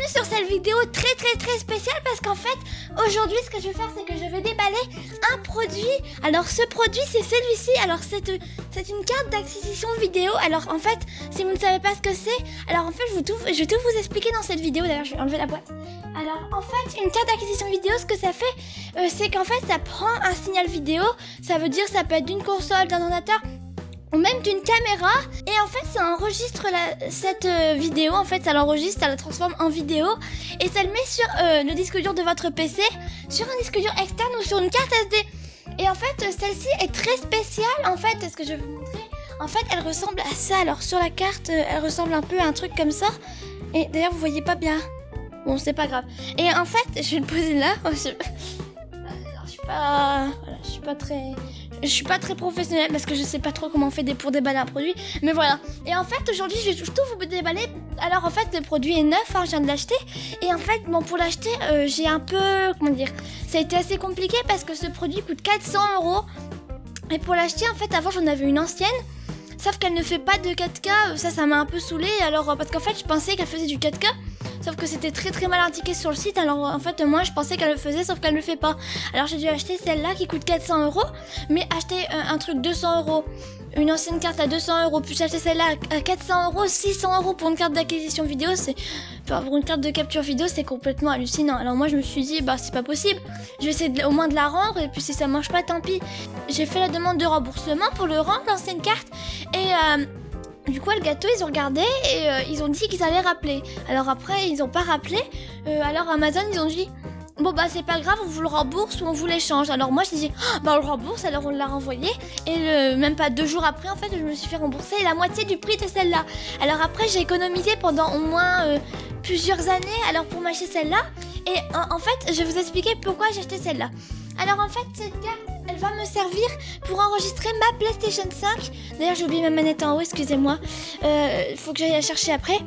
sur cette vidéo très spéciale parce qu'en fait, aujourd'hui, ce que je vais faire, c'est que je vais déballer un produit. Alors, ce produit, c'est celui-ci. Alors, c'est une carte d'acquisition vidéo. Alors, en fait, si vous ne savez pas ce que c'est, alors en fait, je vais tout vous expliquer dans cette vidéo. D'ailleurs, je vais enlever la boîte. Alors, en fait, une carte d'acquisition vidéo, ce que ça fait, c'est qu'en fait, ça prend un signal vidéo. Ça veut dire, ça peut être d'une console, d'un ordinateur, ou même d'une caméra, et en fait ça enregistre cette vidéo, en fait ça l'enregistre, ça la transforme en vidéo, et ça le met sur le disque dur de votre PC, sur un disque dur externe ou sur une carte SD. Et en fait celle-ci est très spéciale, en fait, ce que je vais vous montrer, en fait elle ressemble à ça. Alors sur la carte, elle ressemble un peu à un truc comme ça, et d'ailleurs vous voyez pas bien, bon c'est pas grave. Et en fait, je vais le poser là, je suis pas très professionnelle parce que je sais pas trop comment on fait pour déballer un produit, mais voilà. Et en fait aujourd'hui je vais tout vous déballer. Alors en fait le produit est neuf, je viens de l'acheter, et en fait bon, pour l'acheter j'ai un peu, comment dire, ça a été assez compliqué parce que ce produit coûte 400 €. Et pour l'acheter, en fait avant j'en avais une ancienne, sauf qu'elle ne fait pas de 4K, ça m'a un peu saoulée. Alors parce qu'en fait je pensais qu'elle faisait du 4K, sauf que c'était très mal indiqué sur le site. Alors en fait moi je pensais qu'elle le faisait, sauf qu'elle ne le fait pas. Alors j'ai dû acheter celle-là qui coûte 400 €. Mais acheter un truc 200 €, une ancienne carte à 200 €, puis acheter celle-là à 400 €, 600 € pour une carte d'acquisition vidéo, pour une carte de capture vidéo, c'est complètement hallucinant. Alors moi je me suis dit, c'est pas possible, je vais essayer au moins de la rendre, et puis si ça marche pas, tant pis. J'ai fait la demande de remboursement pour le rendre, l'ancienne carte, et du coup, le gâteau, ils ont regardé et ils ont dit qu'ils allaient rappeler. Alors après, ils ont pas rappelé. Alors Amazon, ils ont dit, bon c'est pas grave, on vous le rembourse ou on vous l'échange. Alors moi, je dis, on le rembourse. Alors on l'a renvoyé, et même pas 2 jours après, en fait, je me suis fait rembourser la moitié du prix de celle-là. Alors après, j'ai économisé pendant au moins plusieurs années, alors pour m'acheter celle-là. Et en fait, je vais vous expliquer pourquoi j'ai acheté celle-là. Alors en fait, cette carte, elle va me servir pour enregistrer ma PlayStation 5. D'ailleurs, j'ai oublié ma manette en haut, excusez-moi. Faut que j'aille la chercher après.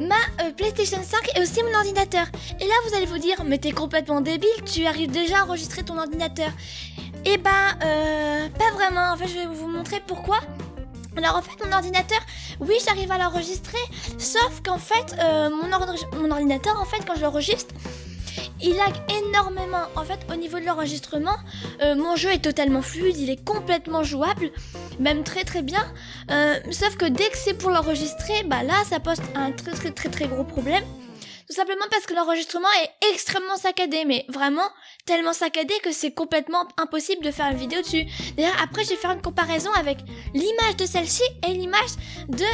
Ma PlayStation 5 et aussi mon ordinateur. Et là, vous allez vous dire, mais t'es complètement débile, tu arrives déjà à enregistrer ton ordinateur. Eh pas vraiment. En fait, je vais vous montrer pourquoi. Alors en fait, mon ordinateur, oui, j'arrive à l'enregistrer, sauf qu'en fait, mon ordinateur, en fait, quand je l'enregistre, il lag énormément. En fait, au niveau de l'enregistrement, mon jeu est totalement fluide, il est complètement jouable, même très bien. Sauf que dès que c'est pour l'enregistrer, là, ça pose un très gros problème. Tout simplement parce que l'enregistrement est extrêmement saccadé, mais vraiment tellement saccadé que c'est complètement impossible de faire une vidéo dessus. D'ailleurs, après, je vais faire une comparaison avec l'image de celle-ci et l'image de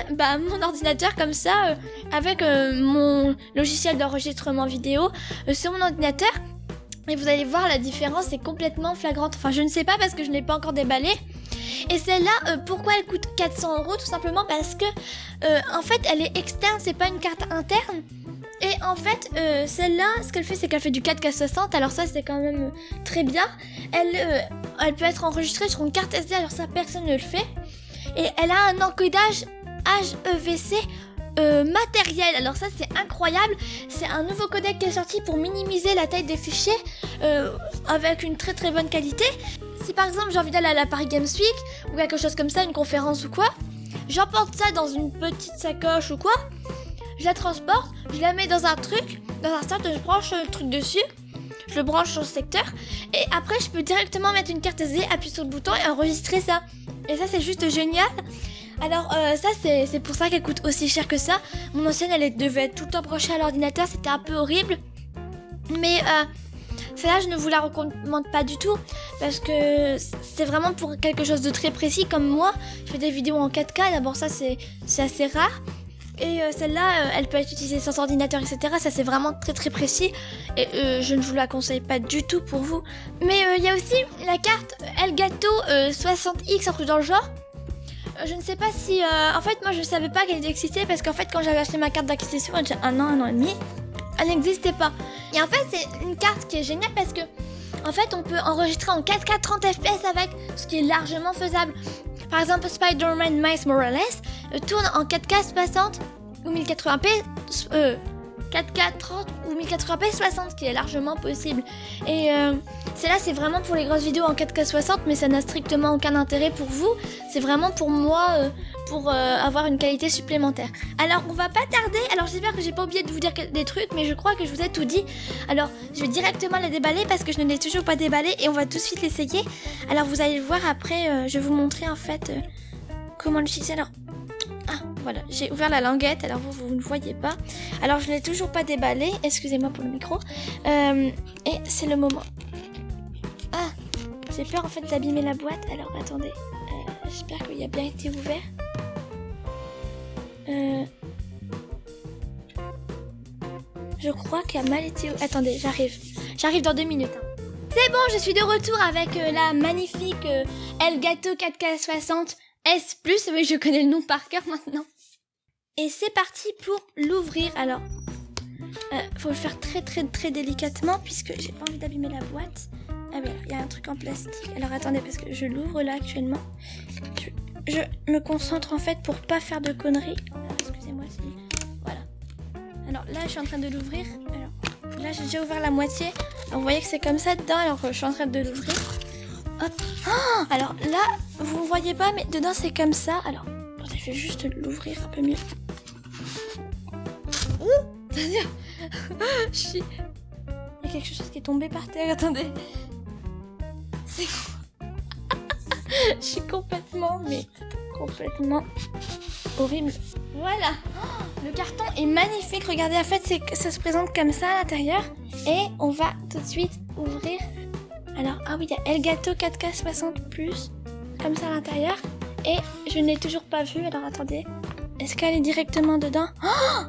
mon ordinateur, comme ça, avec mon logiciel d'enregistrement vidéo sur mon ordinateur. Et vous allez voir, la différence est complètement flagrante. Enfin, je ne sais pas parce que je ne l'ai pas encore déballée. Et celle-là, pourquoi elle coûte 400 €? Tout simplement parce que, en fait, elle est externe, c'est pas une carte interne. Et en fait, celle-là, ce qu'elle fait, c'est qu'elle fait du 4K 60. Alors ça, c'est quand même très bien. Elle peut être enregistrée sur une carte SD. Alors ça, personne ne le fait. Et elle a un encodage HEVC matériel. Alors ça, c'est incroyable. C'est un nouveau codec qui est sorti pour minimiser la taille des fichiers avec une très bonne qualité. Si par exemple j'ai envie d'aller à la Paris Games Week ou quelque chose comme ça, une conférence ou quoi, j'emporte ça dans une petite sacoche ou quoi, je la transporte, je la mets dans un sac, je branche le truc dessus, je le branche sur le secteur, et après je peux directement mettre une carte SD, appuyer sur le bouton et enregistrer ça. Et ça, c'est juste génial. Alors ça, c'est pour ça qu'elle coûte aussi cher que ça. Mon ancienne, elle devait être tout le temps branchée à l'ordinateur, c'était un peu horrible. Mais celle-là, je ne vous la recommande pas du tout, parce que c'est vraiment pour quelque chose de très précis comme moi. Je fais des vidéos en 4K, d'abord ça c'est assez rare. Et celle-là, elle peut être utilisée sans ordinateur, etc. Ça, c'est vraiment très précis. Et je ne vous la conseille pas du tout pour vous. Mais il y a aussi la carte Elgato 60X, un truc dans le genre. Je ne sais pas si... en fait, moi, je ne savais pas qu'elle existait, parce qu'en fait, quand j'avais acheté ma carte d'acquisition, il y a un an et demi, elle n'existait pas. Et en fait, c'est une carte qui est géniale parce que, en fait, on peut enregistrer en 4K 30 FPS avec, ce qui est largement faisable. Par exemple, Spider-Man Miles Morales tourne en 4K 60 ou 1080p, 4K 30 ou 1080p 60, qui est largement possible. Et celle-là, c'est vraiment pour les grosses vidéos en 4K 60, mais ça n'a strictement aucun intérêt pour vous. C'est vraiment pour moi, pour avoir une qualité supplémentaire. Alors on va pas tarder, alors j'espère que j'ai pas oublié de vous dire des trucs, mais je crois que je vous ai tout dit. Alors je vais directement la déballer parce que je ne l'ai toujours pas déballée et on va tout de suite l'essayer. Alors vous allez le voir après, je vais vous montrer en fait comment l'utiliser. Alors voilà, j'ai ouvert la languette, alors vous ne voyez pas. Alors je ne l'ai toujours pas déballée, excusez-moi pour le micro. Et c'est le moment. Ah, j'ai peur en fait d'abîmer la boîte, alors attendez. J'espère qu'il a bien été ouvert. Je crois qu'il a mal été... Attendez, j'arrive dans 2 minutes. C'est bon, je suis de retour avec la magnifique Elgato 4K60 S+. Oui, je connais le nom par cœur maintenant. Et c'est parti pour l'ouvrir. Alors, faut le faire très délicatement puisque j'ai pas envie d'abîmer la boîte. Ah oui, il y a un truc en plastique. Alors attendez, parce que je l'ouvre là actuellement. Je me concentre en fait pour pas faire de conneries. Alors, excusez-moi si... Voilà. Alors là, je suis en train de l'ouvrir. Alors là, j'ai déjà ouvert la moitié. Alors, vous voyez que c'est comme ça dedans. Alors je suis en train de l'ouvrir. Hop. Oh, alors là, vous ne voyez pas, mais dedans c'est comme ça. Alors, attendez, je vais juste l'ouvrir un peu mieux. C'est-à-dire, il y a quelque chose qui est tombé par terre. Attendez. C'est quoi? Je suis complètement horrible. Voilà. Oh, le carton est magnifique. Regardez, en fait, ça se présente comme ça à l'intérieur. Et on va tout de suite ouvrir. Alors, ah oui, il y a Elgato 4K60 Plus, comme ça à l'intérieur. Et je ne l'ai toujours pas vue. Alors, attendez. Est-ce qu'elle est directement dedans? Oh,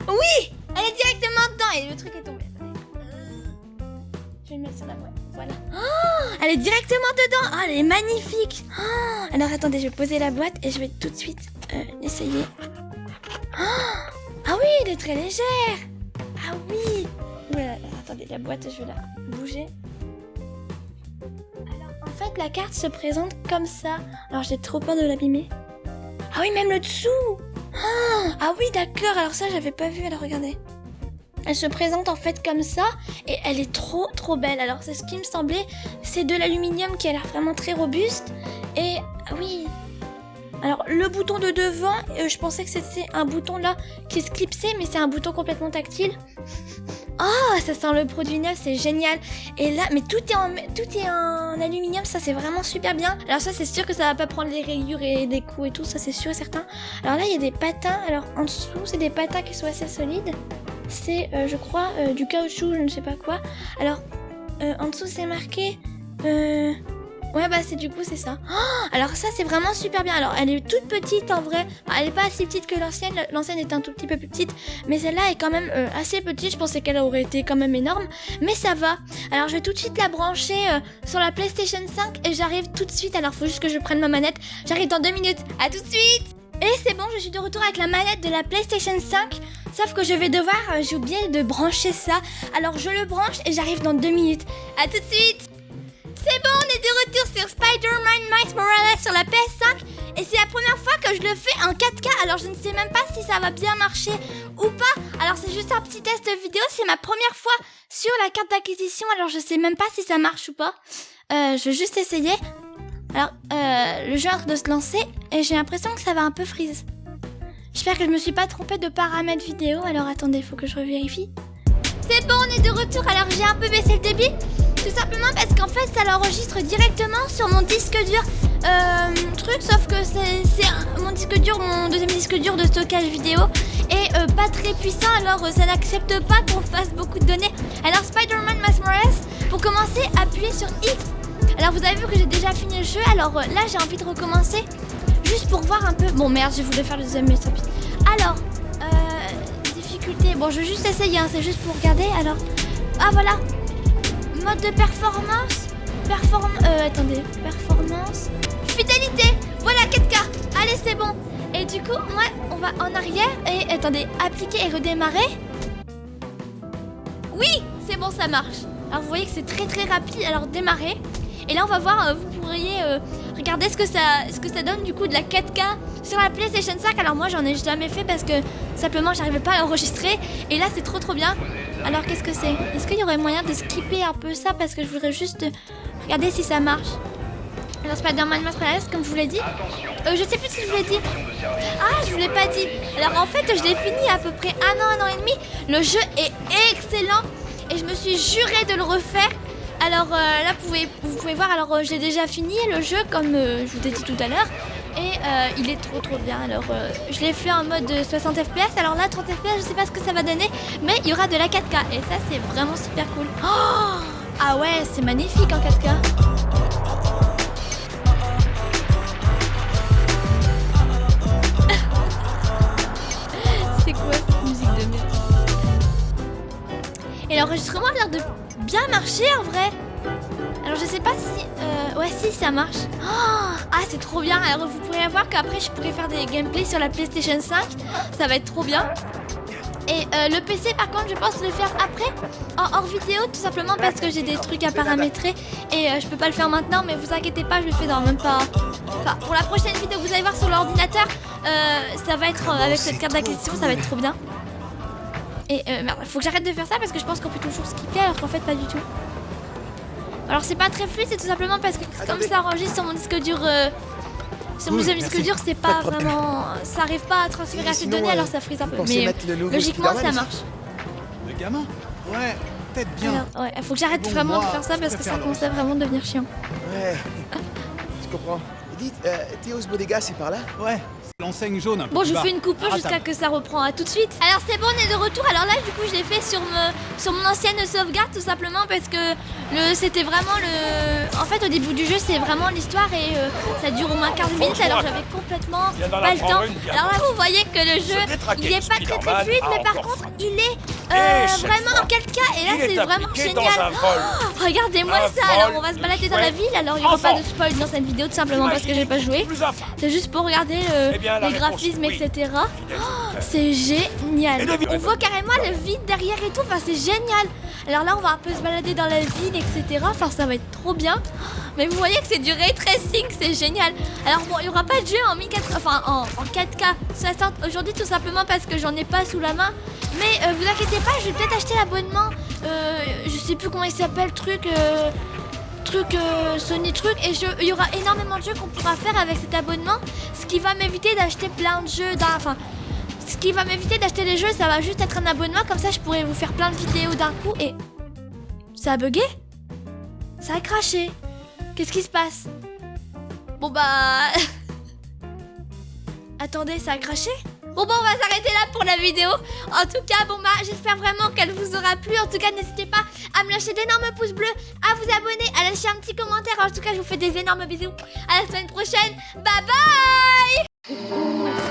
oui, elle est directement dedans. Et le truc est tombé. Je vais le mettre sur la boîte. Voilà. Oh, elle est directement dedans. Oh, elle est magnifique. Oh, alors, attendez, je vais poser la boîte et je vais tout de suite l'essayer. Oh, ah oui, elle est très légère. Ah oui. Voilà, attendez, la boîte, je vais la bouger. En fait, la carte se présente comme ça. Alors, j'ai trop peur de l'abîmer. Ah oui, même le dessous. Oh, ah oui, d'accord. Alors ça, j'avais pas vu. Alors, regardez. Elle se présente en fait comme ça. Et elle est trop belle. Alors, c'est ce qui me semblait. C'est de l'aluminium qui a l'air vraiment très robuste. Et, ah oui. Alors, le bouton de devant, je pensais que c'était un bouton là qui se clipsait. Mais c'est un bouton complètement tactile. Oh, ça sent le produit neuf, c'est génial. Et là, mais tout est en aluminium, ça c'est vraiment super bien. Alors ça, c'est sûr que ça va pas prendre les rayures et des coups et tout, ça c'est sûr et certain. Alors là, il y a des patins. Alors en dessous, c'est des patins qui sont assez solides. C'est, je crois, du caoutchouc, je ne sais pas quoi. Alors, en dessous, c'est marqué... Ouais, bah c'est ça. Oh, alors ça, c'est vraiment super bien. Alors, elle est toute petite en vrai. Enfin, elle est pas assez petite que l'ancienne. L'ancienne est un tout petit peu plus petite. Mais celle-là est quand même assez petite. Je pensais qu'elle aurait été quand même énorme. Mais ça va. Alors, je vais tout de suite la brancher sur la PlayStation 5. Et j'arrive tout de suite. Alors, faut juste que je prenne ma manette. J'arrive dans 2 minutes. À tout de suite. Et c'est bon, je suis de retour avec la manette de la PlayStation 5. Sauf que je vais devoir... j'ai oublié de brancher ça. Alors, je le branche et j'arrive dans 2 minutes. À tout de suite. C'est bon, on est de retour sur Spider-Man Miles Morales sur la PS5 et c'est la première fois que je le fais en 4K, alors je ne sais même pas si ça va bien marcher ou pas. Alors c'est juste un petit test vidéo, c'est ma première fois sur la carte d'acquisition, alors je sais même pas si ça marche ou pas. Je vais juste essayer. Alors, le jeu est en train de se lancer et j'ai l'impression que ça va un peu freeze. J'espère que je me suis pas trompée de paramètres vidéo, alors attendez, il faut que je revérifie. C'est bon, on est de retour, alors j'ai un peu baissé le débit. Tout simplement parce qu'en fait ça l'enregistre directement sur mon disque dur sauf que c'est mon disque dur, mon deuxième disque dur de stockage vidéo est pas très puissant, alors ça n'accepte pas qu'on fasse beaucoup de données. Alors Spider-Man Miles Morales, pour commencer, appuyez sur X. Alors vous avez vu que j'ai déjà fini le jeu, alors là j'ai envie de recommencer juste pour voir un peu. Bon merde, je voulais faire le deuxième, mais tant pis. Alors, difficulté, bon je vais juste essayer, hein, c'est juste pour regarder, alors... Ah voilà. Mode de performance. Performance. Fidélité. Voilà, 4K. Allez, c'est bon. Et du coup, moi, on va en arrière. Et attendez, appliquer et redémarrer. Oui, c'est bon, ça marche. Alors, vous voyez que c'est très rapide. Alors, démarrer. Et là, on va voir, vous pourriez regarder ce que ça donne du coup de la 4K sur la PlayStation 5. Alors, moi, j'en ai jamais fait parce que simplement, j'arrivais pas à l'enregistrer. Et là, c'est trop bien. Alors, qu'est-ce que c'est? Est-ce qu'il y aurait moyen de skipper un peu ça? Parce que je voudrais juste regarder si ça marche. dans Spider-Man Miles Morales, comme je vous l'ai dit. Je sais plus si je vous l'ai dit. Ah, je vous l'ai pas dit. Alors en fait, je l'ai fini il y a à peu près un an et demi. Le jeu est excellent et je me suis jurée de le refaire. Alors là, vous pouvez voir, alors j'ai déjà fini le jeu, comme je vous ai dit tout à l'heure. Et il est trop bien. Alors je l'ai fait en mode 60 fps. Alors là 30 fps je sais pas ce que ça va donner, mais il y aura de la 4K et ça c'est vraiment super cool. Oh, ah ouais, c'est magnifique en 4K. C'est quoi cette musique de merde? Et l'enregistrement a l'air de bien marcher en vrai. Alors je sais pas si... ouais si ça marche. Oh, ah c'est trop bien. Alors vous pourrez voir qu'après je pourrais faire des gameplays sur la PlayStation 5. Ça va être trop bien. Et le PC par contre je pense le faire après en hors vidéo, tout simplement parce que j'ai des trucs à paramétrer. Et je peux pas le faire maintenant, mais vous inquiétez pas, je le fais dans même pas... Enfin pour la prochaine vidéo vous allez voir sur l'ordinateur, ça va être avec cette carte d'acquisition, ça va être trop bien. Et merde, faut que j'arrête de faire ça parce que je pense qu'on peut toujours skipper alors qu'en fait pas du tout. Alors c'est pas très fluide, c'est tout simplement parce que comme ça enregistre sur mon disque dur, sur mon deuxième disque dur, c'est pas vraiment, ça arrive pas à transférer assez de données, alors ça frise un peu. Mais logiquement ça marche. Le gamin? Ouais, peut-être bien. Alors, ouais, faut que j'arrête vraiment de faire ça parce que ça commence à vraiment devenir chiant. Ouais, je comprends. Dites, Théo's Bodega, c'est par là? Ouais, c'est l'enseigne jaune un peu Bon, plus je bas. fais une coupure jusqu'à que ça reprend. À tout de suite. Alors c'est bon, on est de retour. Alors là, du coup, je l'ai fait sur mon ancienne sauvegarde, tout simplement parce que c'était vraiment le... En fait, au début du jeu, c'est vraiment l'histoire et ça dure au moins 15 minutes. Alors j'avais complètement pas le temps. Alors là, vous voyez que le jeu, il est pas très fluide, mais par contre, il est vraiment en 4K. Et là, c'est vraiment génial. Oh, regardez-moi ça. Alors, on va se balader dans la ville. Alors, il n'y aura pas de spoil dans cette vidéo, tout simplement parce que j'ai pas joué. C'est juste pour regarder les graphismes, etc. Oh, c'est génial. On voit carrément le vide derrière et tout. Enfin, c'est génial. Alors là, on va un peu se balader dans la ville, etc. Enfin, ça va être trop bien. Mais vous voyez que c'est du ray tracing, c'est génial. Alors bon, il n'y aura pas de jeu en 1080, enfin en 4K 60 aujourd'hui, tout simplement parce que j'en ai pas sous la main. Mais vous inquiétez pas, je vais peut-être acheter l'abonnement. Je sais plus comment il s'appelle, Sony truc, et il y aura énormément de jeux qu'on pourra faire avec cet abonnement, ce qui va m'éviter d'acheter plein de jeux, ce qui va m'éviter d'acheter les jeux, ça va juste être un abonnement, comme ça je pourrais vous faire plein de vidéos d'un coup. Et ça a bugué? Ça a craché? Qu'est-ce qui se passe? Bon bah... Attendez, ça a craché? Bon bah on va s'arrêter là pour la vidéo. En tout cas, bon bah j'espère vraiment qu'elle vous aura plu. En tout cas, n'hésitez pas à me lâcher d'énormes pouces bleus, à vous abonner, à lâcher un petit commentaire. En tout cas, je vous fais des énormes bisous. À la semaine prochaine. Bye bye.